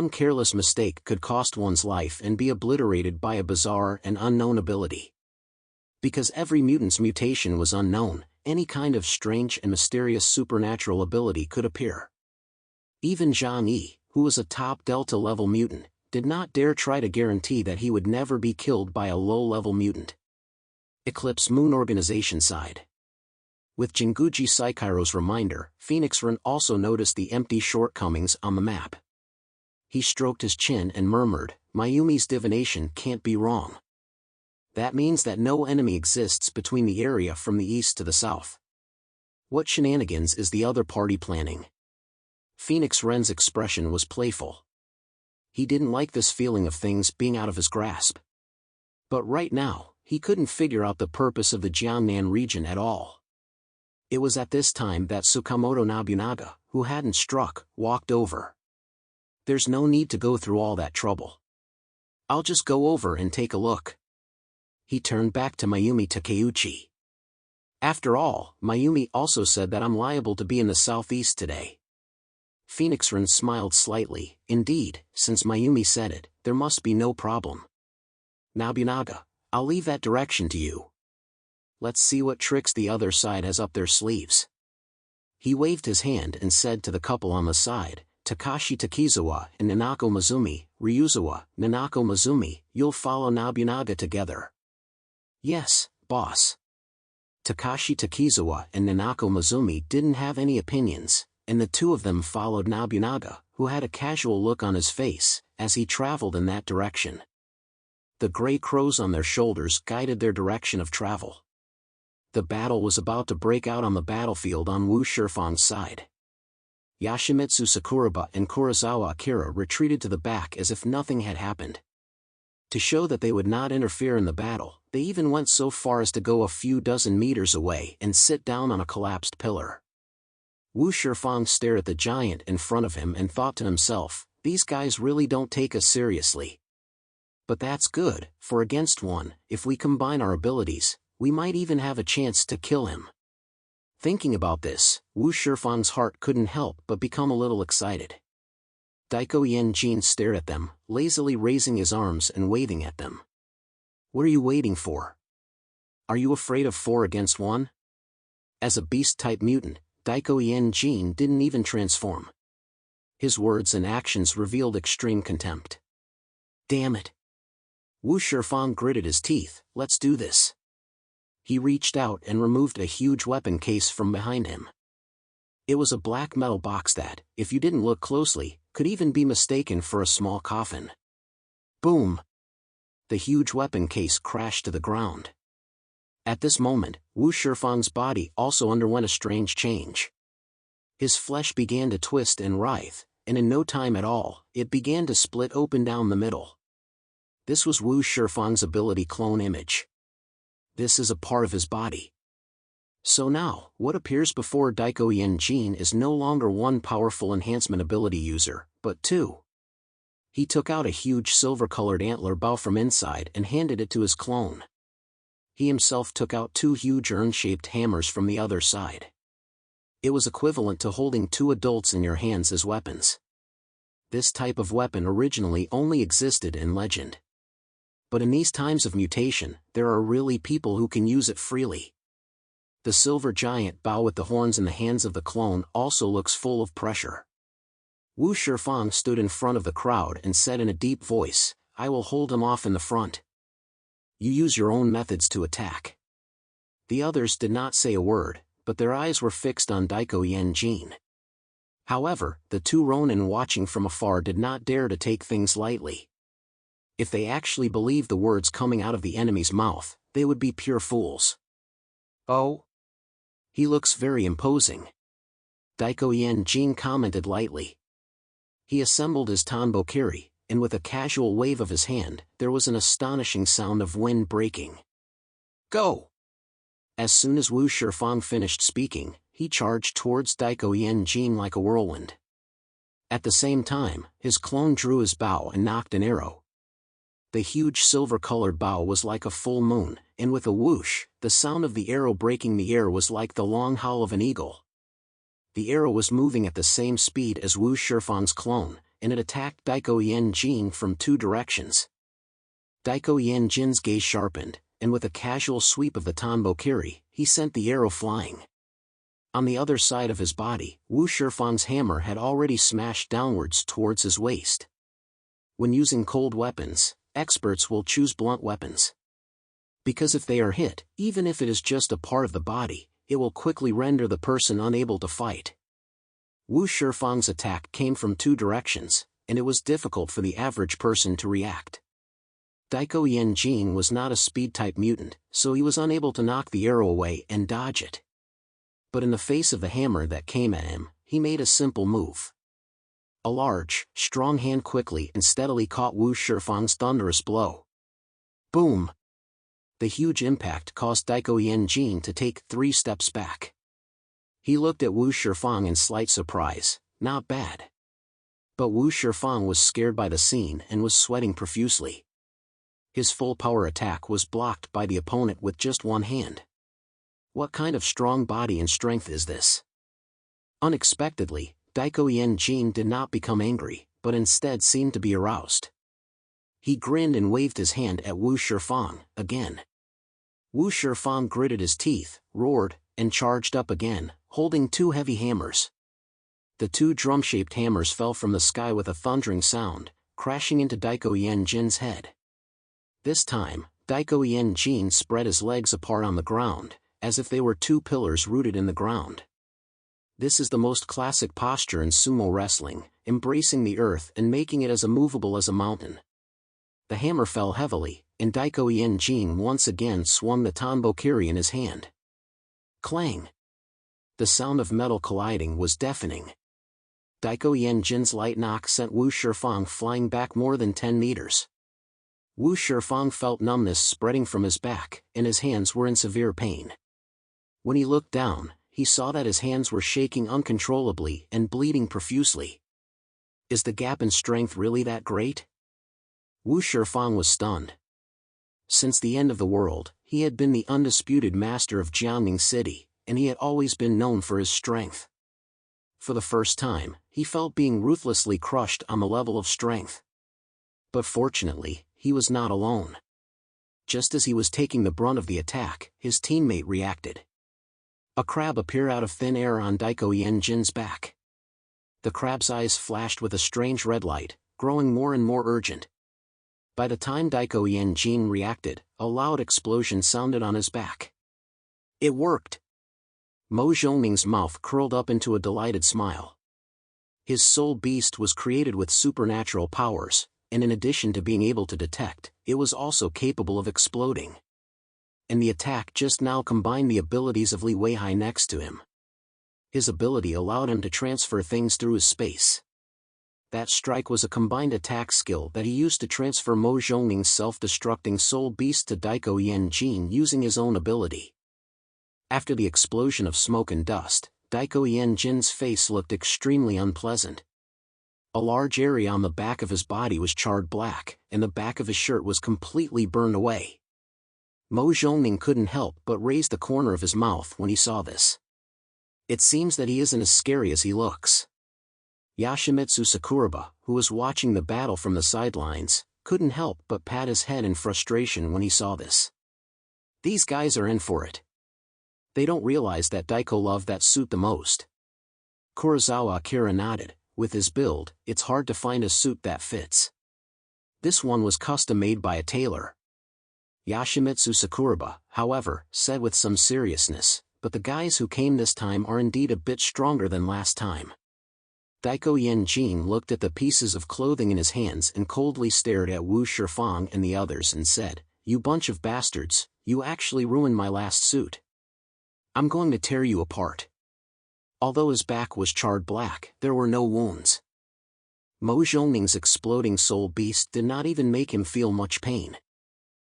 one careless mistake could cost one's life and be obliterated by a bizarre and unknown ability. Because every mutant's mutation was unknown, any kind of strange and mysterious supernatural ability could appear. Even Zhang Yi, who was a top Delta-level mutant, did not dare try to guarantee that he would never be killed by a low-level mutant. Eclipse Moon Organization side. With Jinguji Saikairo's reminder, Phoenix Ren also noticed the empty shortcomings on the map. He stroked his chin and murmured, "Mayumi's divination can't be wrong. That means that no enemy exists between the area from the east to the south. What shenanigans is the other party planning?" Phoenix Ren's expression was playful. He didn't like this feeling of things being out of his grasp. But right now, he couldn't figure out the purpose of the Jiangnan region at all. It was at this time that Tsukamoto Nobunaga, who hadn't struck, walked over. "There's no need to go through all that trouble. I'll just go over and take a look." He turned back to Mayumi Takeuchi. "After all, Mayumi also said that I'm liable to be in the southeast today." Phoenix Ren smiled slightly. "Indeed, since Mayumi said it, there must be no problem. Nobunaga, I'll leave that direction to you. Let's see what tricks the other side has up their sleeves." He waved his hand and said to the couple on the side, "Takashi Takizawa and Nanako Mizumi, Ryuzawa, Nanako Mizumi, you'll follow Nobunaga together." "Yes, boss." Takashi Takizawa and Nanako Mizumi didn't have any opinions, and the two of them followed Nobunaga, who had a casual look on his face, as he traveled in that direction. The gray crows on their shoulders guided their direction of travel. The battle was about to break out on the battlefield on Wu Shifang's side. Yoshimitsu Sakuraba and Kurosawa Akira retreated to the back as if nothing had happened. To show that they would not interfere in the battle, they even went so far as to go a few dozen meters away and sit down on a collapsed pillar. Wu Shifang stared at the giant in front of him and thought to himself, "These guys really don't take us seriously. But that's good, for against one, if we combine our abilities, we might even have a chance to kill him." Thinking about this, Wu Shifang's heart couldn't help but become a little excited. Daiko Yenjin stared at them, lazily raising his arms and waving at them. "What are you waiting for? Are you afraid of 4 against 1? As a beast-type mutant, Daiko Yenjin didn't even transform. His words and actions revealed extreme contempt. "Damn it." Wu Shifang gritted his teeth, "Let's do this." He reached out and removed a huge weapon case from behind him. It was a black metal box that, if you didn't look closely, could even be mistaken for a small coffin. Boom! The huge weapon case crashed to the ground. At this moment, Wu Shifang's body also underwent a strange change. His flesh began to twist and writhe, and in no time at all, it began to split open down the middle. This was Wu Shifang's ability clone image. This is a part of his body. So now, what appears before Daiko Yenjin is no longer one powerful enhancement ability user, but 2. He took out a huge silver-colored antler bow from inside and handed it to his clone. He himself took out 2 huge urn-shaped hammers from the other side. It was equivalent to holding 2 adults in your hands as weapons. This type of weapon originally only existed in legend. But in these times of mutation, there are really people who can use it freely. The silver giant bow with the horns in the hands of the clone also looks full of pressure. Wu Shifang stood in front of the crowd and said in a deep voice, "I will hold him off in the front. You use your own methods to attack." The others did not say a word, but their eyes were fixed on Daiko Yenjin. However, the 2 Ronin watching from afar did not dare to take things lightly. If they actually believed the words coming out of the enemy's mouth, they would be pure fools. "Oh? He looks very imposing," Daiko Yenjin commented lightly. He assembled his Tanbokiri, and with a casual wave of his hand, there was an astonishing sound of wind breaking. "Go!" As soon as Wu Shifang finished speaking, he charged towards Daiko Yenjin like a whirlwind. At the same time, his clone drew his bow and knocked an arrow. The huge silver-colored bow was like a full moon, and with a whoosh, the sound of the arrow breaking the air was like the long howl of an eagle. The arrow was moving at the same speed as Wu Shifang's clone, and it attacked Daiko Jin from two directions. Daiko Jin's gaze sharpened, and with a casual sweep of the Tanbokiri, he sent the arrow flying. On the other side of his body, Wu Shifang's hammer had already smashed downwards towards his waist. When using cold weapons, experts will choose blunt weapons. Because if they are hit, even if it is just a part of the body, it will quickly render the person unable to fight. Wu Shifang's attack came from two directions, and it was difficult for the average person to react. Daiko Jin was not a speed-type mutant, so he was unable to knock the arrow away and dodge it. But in the face of the hammer that came at him, he made a simple move. A large, strong hand quickly and steadily caught Wu Shifang's thunderous blow. Boom! The huge impact caused Daiko Jin to take 3 steps back. He looked at Wu Shifang in slight surprise. Not bad. But Wu Shifang was scared by the scene and was sweating profusely. His full power attack was blocked by the opponent with just one hand. What kind of strong body and strength is this? Unexpectedly, Daiko Jin did not become angry, but instead seemed to be aroused. He grinned and waved his hand at Wu Shifang again. Wu Shifang gritted his teeth, roared, and charged up again, holding 2 heavy hammers. The 2 drum-shaped hammers fell from the sky with a thundering sound, crashing into Daiko Jin's head. This time, Daiko Jin spread his legs apart on the ground, as if they were 2 pillars rooted in the ground. This is the most classic posture in sumo wrestling, embracing the earth and making it as immovable as a mountain. The hammer fell heavily, and Daiko Jin once again swung the Tanbokiri in his hand. Clang! The sound of metal colliding was deafening. Daiko Jin's light knock sent Wu Shifang flying back more than 10 meters. Wu Shifang felt numbness spreading from his back, and his hands were in severe pain. When he looked down, he saw that his hands were shaking uncontrollably and bleeding profusely. Is the gap in strength really that great? Wu Shifang was stunned. Since the end of the world, he had been the undisputed master of Jiangning City, and he had always been known for his strength. For the first time, he felt being ruthlessly crushed on the level of strength. But fortunately, he was not alone. Just as he was taking the brunt of the attack, his teammate reacted. A crab appeared out of thin air on Daiko Jin's back. The crab's eyes flashed with a strange red light, growing more and more urgent. By the time Daiko Jin reacted, a loud explosion sounded on his back. It worked! Mo Zhongning's mouth curled up into a delighted smile. His soul beast was created with supernatural powers, and in addition to being able to detect, it was also capable of exploding. And the attack just now combined the abilities of Li Weihai next to him. His ability allowed him to transfer things through his space. That strike was a combined attack skill that he used to transfer Mo Zhongning's self-destructing soul beast to Daiko Jin using his own ability. After the explosion of smoke and dust, Daiko Jin's face looked extremely unpleasant. A large area on the back of his body was charred black, and the back of his shirt was completely burned away. Mo Zhongning couldn't help but raise the corner of his mouth when he saw this. It seems that he isn't as scary as he looks. Yoshimitsu Sakuraba, who was watching the battle from the sidelines, couldn't help but pat his head in frustration when he saw this. These guys are in for it. They don't realize that Daiko loved that suit the most. Kurosawa Akira nodded. With his build, it's hard to find a suit that fits. This one was custom-made by a tailor. Yoshimitsu Sakuraba, however, said with some seriousness, but the guys who came this time are indeed a bit stronger than last time. Daiko Jin looked at the pieces of clothing in his hands and coldly stared at Wu Shifang and the others and said, "You bunch of bastards, you actually ruined my last suit. I'm going to tear you apart." Although his back was charred black, there were no wounds. Mo Zhongning's exploding soul beast did not even make him feel much pain.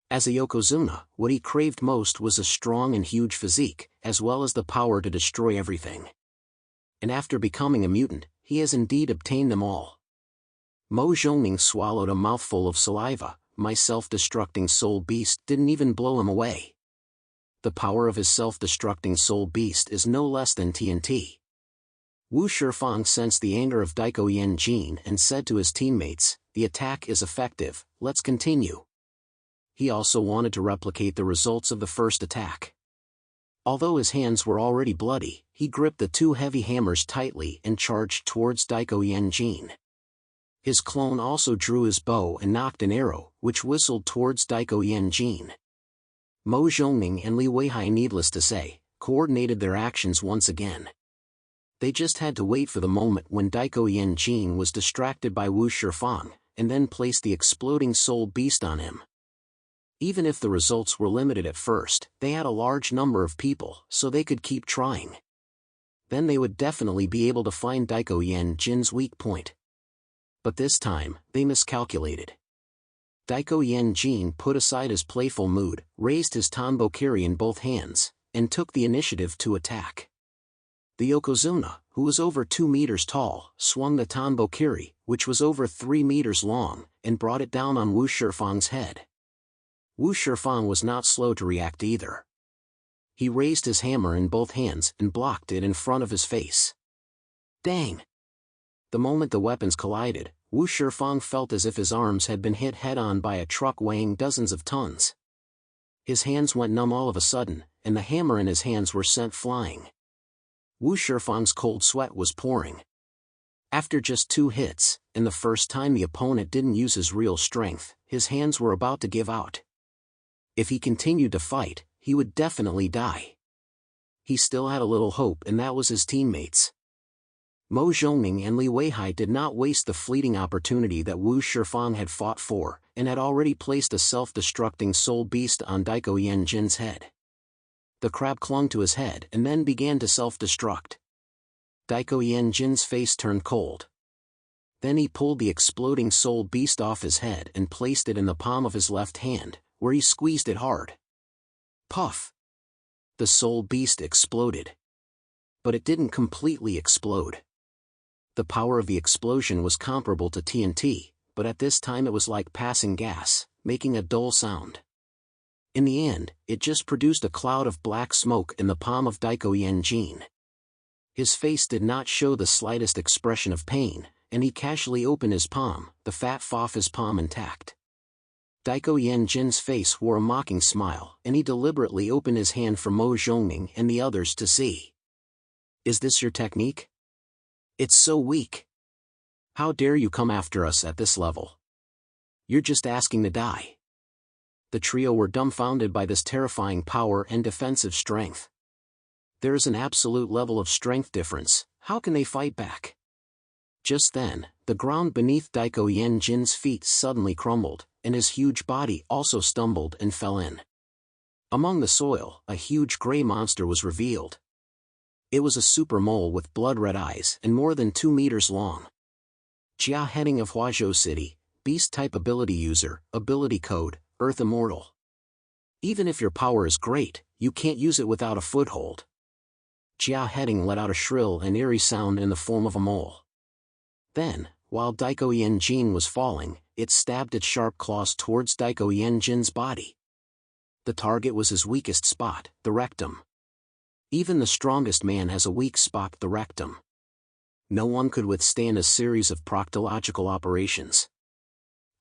As a Yokozuna, what he craved most was a strong and huge physique, as well as the power to destroy everything. And after becoming a mutant, he has indeed obtained them all. Mo Zhongning swallowed a mouthful of saliva. My self-destructing soul beast didn't even blow him away. The power of his self-destructing soul beast is no less than TNT. Wu Shifang sensed the anger of Daiko Yanjin and said to his teammates, "The attack is effective, let's continue." He also wanted to replicate the results of the first attack. Although his hands were already bloody, he gripped the two heavy hammers tightly and charged towards Daiko Yanjin. His clone also drew his bow and nocked an arrow, which whistled towards Daiko Yanjin. Mo Zhongning and Li Weihai, needless to say, coordinated their actions once again. They just had to wait for the moment when Daiko Yanjin was distracted by Wu Shifang, and then placed the exploding soul beast on him. Even if the results were limited at first, they had a large number of people, so they could keep trying. Then they would definitely be able to find Daiko Yanjin's weak point. But this time, they miscalculated. Daiko Yanjin put aside his playful mood, raised his Tanbokiri in both hands, and took the initiative to attack. The Yokozuna, who was over 2 meters tall, swung the Tanbokiri, which was over 3 meters long, and brought it down on Wu Shifang's head. Wu Shifang was not slow to react either. He raised his hammer in both hands and blocked it in front of his face. Dang! The moment the weapons collided, Wu Shifang felt as if his arms had been hit head-on by a truck weighing dozens of tons. His hands went numb all of a sudden, and the hammer in his hands were sent flying. Wu Shifang's cold sweat was pouring. After just 2 hits, and the first time the opponent didn't use his real strength, his hands were about to give out. If he continued to fight, he would definitely die. He still had a little hope, and that was his teammates. Mo Zhongning and Li Weihai did not waste the fleeting opportunity that Wu Shifang had fought for, and had already placed a self-destructing soul beast on Daiko Yanjin's head. The crab clung to his head and then began to self-destruct. Daiko Yanjin's face turned cold. Then he pulled the exploding soul beast off his head and placed it in the palm of his left hand, where he squeezed it hard. Puff! The soul beast exploded. But it didn't completely explode. The power of the explosion was comparable to TNT, but at this time it was like passing gas, making a dull sound. In the end, it just produced a cloud of black smoke in the palm of Daiko Yanjin. His face did not show the slightest expression of pain, and he casually opened his palm, the fat off his palm intact. Daiko Yanjin's face wore a mocking smile, and he deliberately opened his hand for Mo Zhongning and the others to see. "Is this your technique? It's so weak. How dare you come after us at this level? You're just asking to die." The trio were dumbfounded by this terrifying power and defensive strength. There is an absolute level of strength difference, how can they fight back? Just then, the ground beneath Daiko Yanjin's feet suddenly crumbled, and his huge body also stumbled and fell in. Among the soil, a huge gray monster was revealed. It was a super mole with blood-red eyes and more than 2 meters long. Jia Heading of Huazhou City, Beast-type ability user, ability code, Earth Immortal. Even if your power is great, you can't use it without a foothold. Jia Heading let out a shrill and eerie sound in the form of a mole. Then, while Daiko Yanjin was falling, it stabbed its sharp claws towards Daiko Yanjin's body. The target was his weakest spot, the rectum. Even the strongest man has a weak spot, the rectum. No one could withstand a series of proctological operations.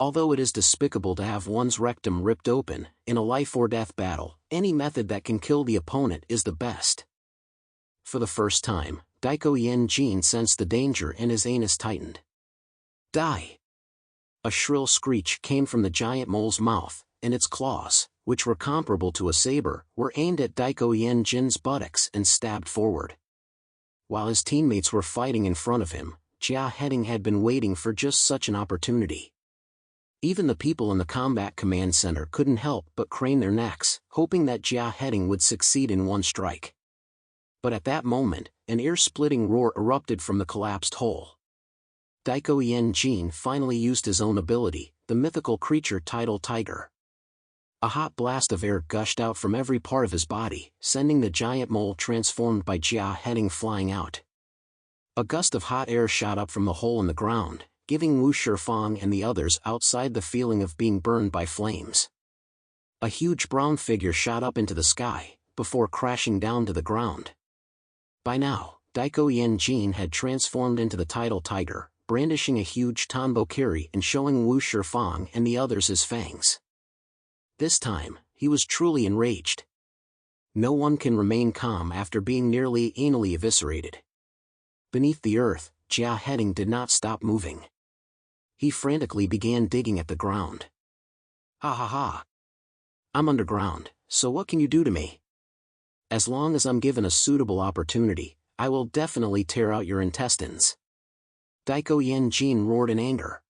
Although it is despicable to have one's rectum ripped open, in a life-or-death battle, any method that can kill the opponent is the best. For the first time, Daiko Yanjin sensed the danger and his anus tightened. Die! A shrill screech came from the giant mole's mouth, and its claws, which were comparable to a saber, were aimed at Daiko Yanjin's buttocks and stabbed forward. While his teammates were fighting in front of him, Jia Heading had been waiting for just such an opportunity. Even the people in the combat command center couldn't help but crane their necks, hoping that Jia Heading would succeed in one strike. But at that moment, an ear-splitting roar erupted from the collapsed hole. Daiko Yanjin finally used his own ability, the mythical creature Tidal Tiger. A hot blast of air gushed out from every part of his body, sending the giant mole transformed by Jia Heading flying out. A gust of hot air shot up from the hole in the ground, giving Wu Shifang and the others outside the feeling of being burned by flames. A huge brown figure shot up into the sky, before crashing down to the ground. By now, Daiko Yanjin had transformed into the title tiger, brandishing a huge Tanbo-kiri and showing Wu Shifang and the others his fangs. This time, he was truly enraged. No one can remain calm after being nearly anally eviscerated. Beneath the earth, Jia Heading did not stop moving. He frantically began digging at the ground. Ha ha ha! I'm underground, so what can you do to me? As long as I'm given a suitable opportunity, I will definitely tear out your intestines. Daiko Yanjin roared in anger.